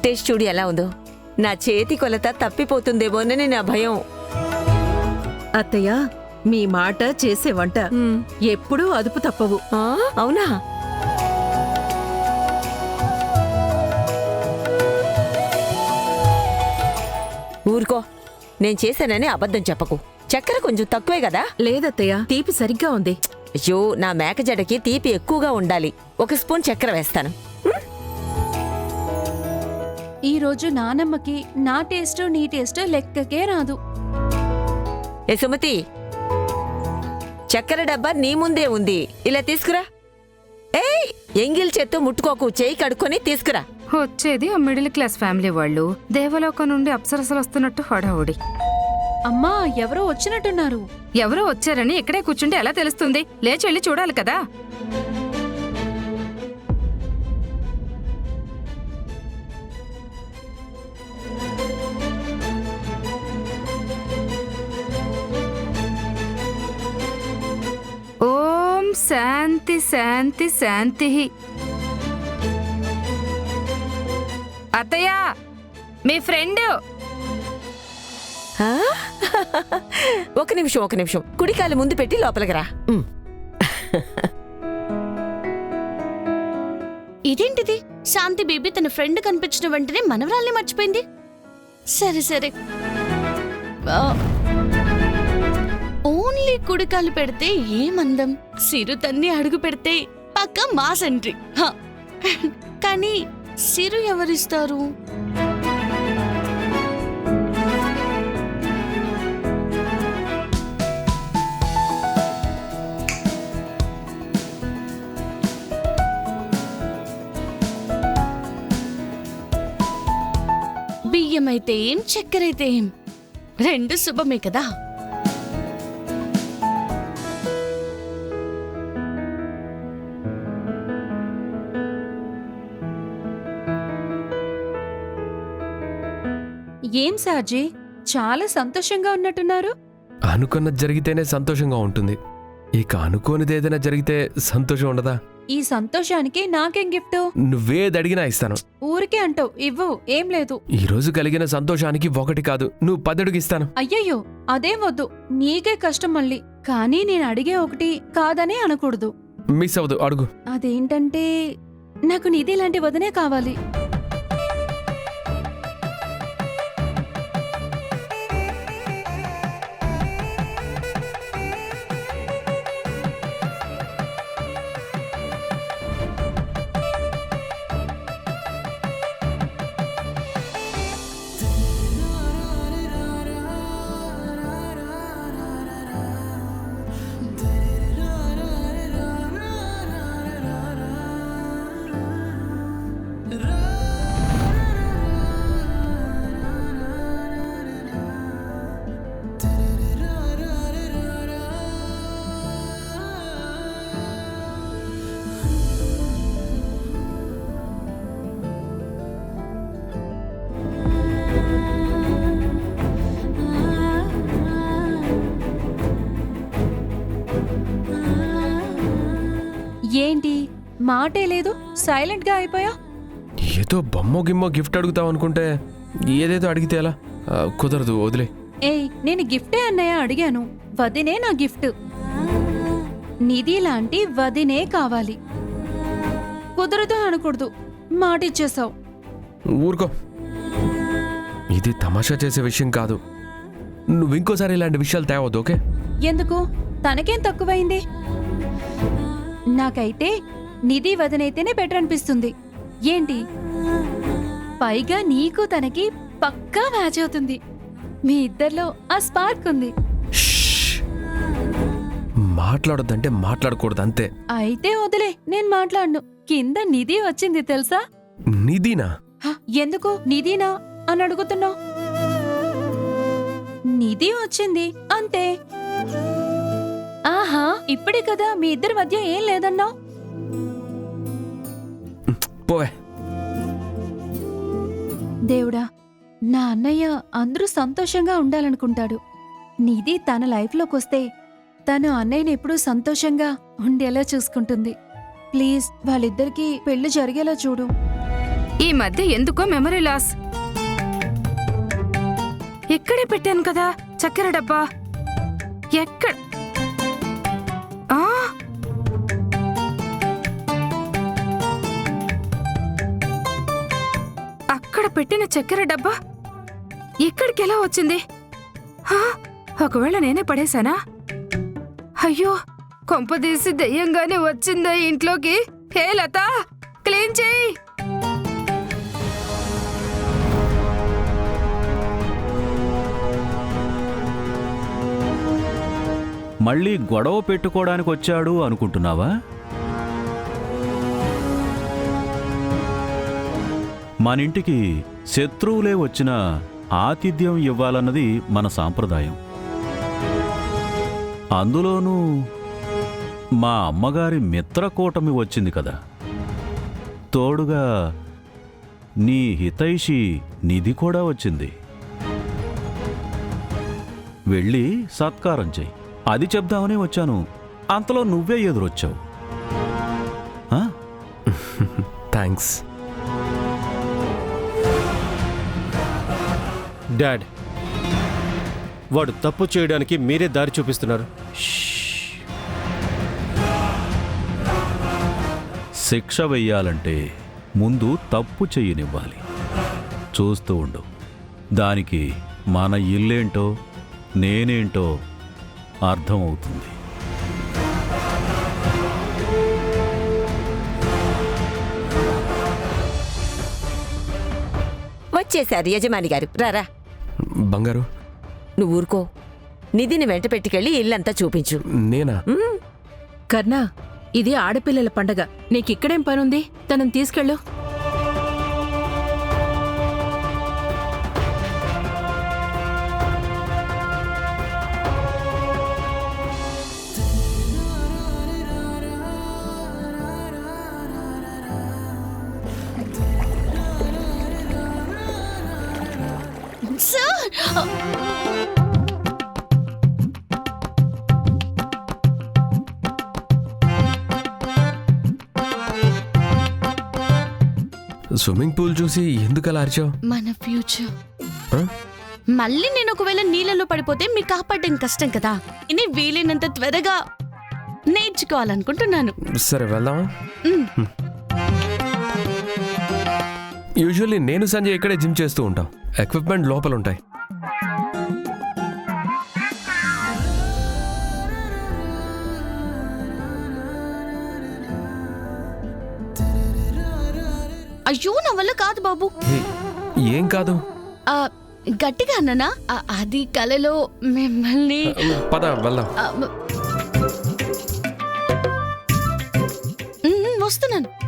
Taste చూడు ఎలా ఉందో. నా చేతి కొలత తప్పిపోతుందేమోనని నా భయం. అత్తయ్య, మీ మాట చేసే వంట ఎప్పుడూ అదుపు తప్పవు. అవునా? ఊరుకో, నేను చేశానని అబద్ధం చెప్పకు. చక్కెర కొంచెం తక్కువే కదా? లేదత్తయ్య, తీపి సరిగ్గా ఉంది. అయ్యో, నా మేకజడకి తీపి ఎక్కువగా ఉండాలి. 1 స్పూన్ చక్కెర వేస్తాను. ఈ రోజు నానమ్మకి నా టేస్ట్ నీ టేస్ట్ లెక్కకే రాదు. ఏ సుమతి, చక్కెర డబ్బా నీ ముందే ఉంది, ఇలా తీసుకురా. ఏయ్, ఎంగిల్ చేత్తో ముట్టుకోకు, చేయి కడుక్కొని తీసుకురా. వచ్చేది ఆ మిడిల్ క్లాస్ ఫ్యామిలీ వాళ్ళు. దేవలోకం నుండి అప్సరసలు వస్తున్నట్టు హడావుడి. అమ్మా, ఎవరో వచ్చినట్టున్నారు. ఎవరో వచ్చారని ఇక్కడే కూర్చుంటే ఎలా తెలుస్తుంది? లేచి వెళ్ళి చూడాలి కదా. ఓం శాంతి శాంతి శాంతి. అత్తయ్య, మీ ఫ్రెండ్. ఒక నిమిషం. కుడికాలు ముందు పెట్టి లోపలికి రా. ఇదేంటిది? శాంతి బేబీ తన ఫ్రెండ్ కనిపించిన వెంటనే మనవరాల్ని మర్చిపోయింది. సరే, ఓన్లీ కుడికాలు పెడితే ఏమందం, సిరు తన్ని అడుగు పెడితే పక్క మాస్ ఎంట్రీ. కానీ సిరు ఎవరిస్తారు? బియ్యమైతే ఏం, చక్కెరైతే ఏం, 2 శుభమే కదా. ఏం సార్జీ, చాలా సంతోషంగా ఉన్నట్టున్నారు. అనుకున్నది జరిగితేనే సంతోషంగా ఉంటుంది. ఇక అనుకోనిది ఏదైనా జరిగితే సంతోషం ఉండదా? ఈ సంతోషానికి నాకేం గిఫ్ట్? నువ్వేది అడిగినా ఇస్తాను. ఊరికే అంటావు, ఇవ్వు. ఏం లేదు. ఈ రోజు కలిగిన సంతోషానికి 1 కాదు, నువ్వు 10 అడుగు ఇస్తాను. అయ్యయ్యో, అదేం వద్దు. నీకే కష్టం మళ్ళీ. కానీ నేను అడిగే 1 కాదనే అనకూడదు. మిస్ అవ్వదు, అడుగు. అదేంటంటే, నాకు నిధి లాంటి వదనే కావాలి. ఏంటి, మాటే లేదు, సైలెంట్ గా అయిపోయా? ఏదో బొమ్మో గిమ్మో గిఫ్ట్ అడుగుతావు అనుకుంటే ఏదేదో అడిగితే ఎలా? కుదరదు, వదిలే. ఏయ్, నేను గిఫ్టే అన్నయ్య అడిగాను. వదినే నా గిఫ్ట్. నిధి లాంటి వదినే కావాలి. కుదరదు అనకూడదు, మాటిచ్చేసావు. ఊరుకో, ఇది తమాషా చేసే విషయం కాదు. నువ్వు ఇంకోసారి ఇలాంటి విషయాలు తేవద్దు, ఓకే? ఎందుకు? తనకేం తక్కువైంది? నాకైతే నిధి వదనైతేనే బెటర్ అనిపిస్తుంది. ఏంటి? పైగా నీకు తనకి పక్కా మ్యాచ్ అవుతుంది. మీ ఇద్దరిలో ఆ స్పార్క్ ఉంది. మాట్లాడొద్దంటే మాట్లాడకూడదు, అంతే. అయితే వదిలే, నేను మాట్లాడను. కింద నిధి వచ్చింది తెలుసా? నిధినా? ఎందుకు నిధినా అని అడుగుతున్నావు? నిధి వచ్చింది అంతే. ఆహా, ఇప్పుడే కదా మీ ఇద్దరి మధ్య ఏం లేదన్నావు. పోవే. దేవుడా, నా అన్నయ్య అందరూ సంతోషంగా ఉండాలనుకుంటాడు. నిధి తన లైఫ్లోకొస్తే తను అన్నయ్యని ఎప్పుడూ సంతోషంగా ఉండేలా చూసుకుంటుంది. ప్లీజ్ వాళ్ళిద్దరికీ పెళ్లి జరిగేలా చూడు. ఈ మధ్య ఎందుకో మెమరీ లాస్. ఇక్కడే పెట్టాను కదా చక్కెర డబ్బా. ఎక్కడ? ఆ, అక్కడ పెట్టిన చక్కెర డబ్బా ఇక్కడికి ఎలా వచ్చింది? ఆ, ఒకవేళ నేనే పడేశానా? అయ్యో, కొంపదీసి దెయ్యంగానే వచ్చిందా ఇంట్లోకి? హే లత, క్లీన్ చేయి. మళ్ళీ గొడవ పెట్టుకోవడానికి వచ్చాడు అనుకుంటున్నావా? మనింటికి శత్రువులే వచ్చినా ఆతిథ్యం ఇవ్వాలన్నది మన సాంప్రదాయం. అందులోనూ మా అమ్మగారి మిత్రకూటమి వచ్చింది కదా, తోడుగా నీ హితైషి నిధి కూడా వచ్చింది. వెళ్ళి సత్కారం చెయ్యి. అది చెప్దామని వచ్చాను, అంతలో నువ్వే ఎదురొచ్చావు. ఆ? థ్యాంక్స్ డాడ్, వాడు తప్పు చేయడానికి మీరే దారి చూపిస్తున్నారు. శిక్ష వెయ్యాలంటే ముందు తప్పు చెయ్యనివ్వాలి. చూస్తూ ఉండు, దానికి మన ఇల్లేంటో నేనేంటో అర్థమవుతుంది. వచ్చేశారు యజమాని గారు. రారా. బంగారు, నువ్వు ఊరుకో. నిధిని వెంట పెట్టుకెళ్ళి ఇల్లంతా చూపించు. నేనా? కర్ణా, ఇది ఆడపిల్లల పండగ. నీకిక్కడేం పనుంది? తనని తీసుకెళ్ళు. స్విమ్మింగ్ పూల్ చూసి ఎందుకు అలా అరిచావు? మన ఫ్యూచర్. ఆ? మళ్ళీ నేను ఒకవేళ నీళ్ళలో పడిపోతే మీకు కాపాడడం కష్టం కదా. ఇది వీలైనంత త్వరగా నేర్చుకోవాలనుకుంటున్నాను. సరే, వెళ్దామా? యూజువల్లీ నేను సంజయ్ ఇక్కడే జిమ్ చేస్తూ ఉంటాం. ఎక్విప్మెంట్ లోపల ఉంటాయి. అయ్యో, నా వల్ల కాదు బాబు. ఏం కాదు? ఆ, గట్టిగా అన్నానా? అది కలలో మిమ్మల్ని. పద వెళ్దాం. వస్తున్నాను.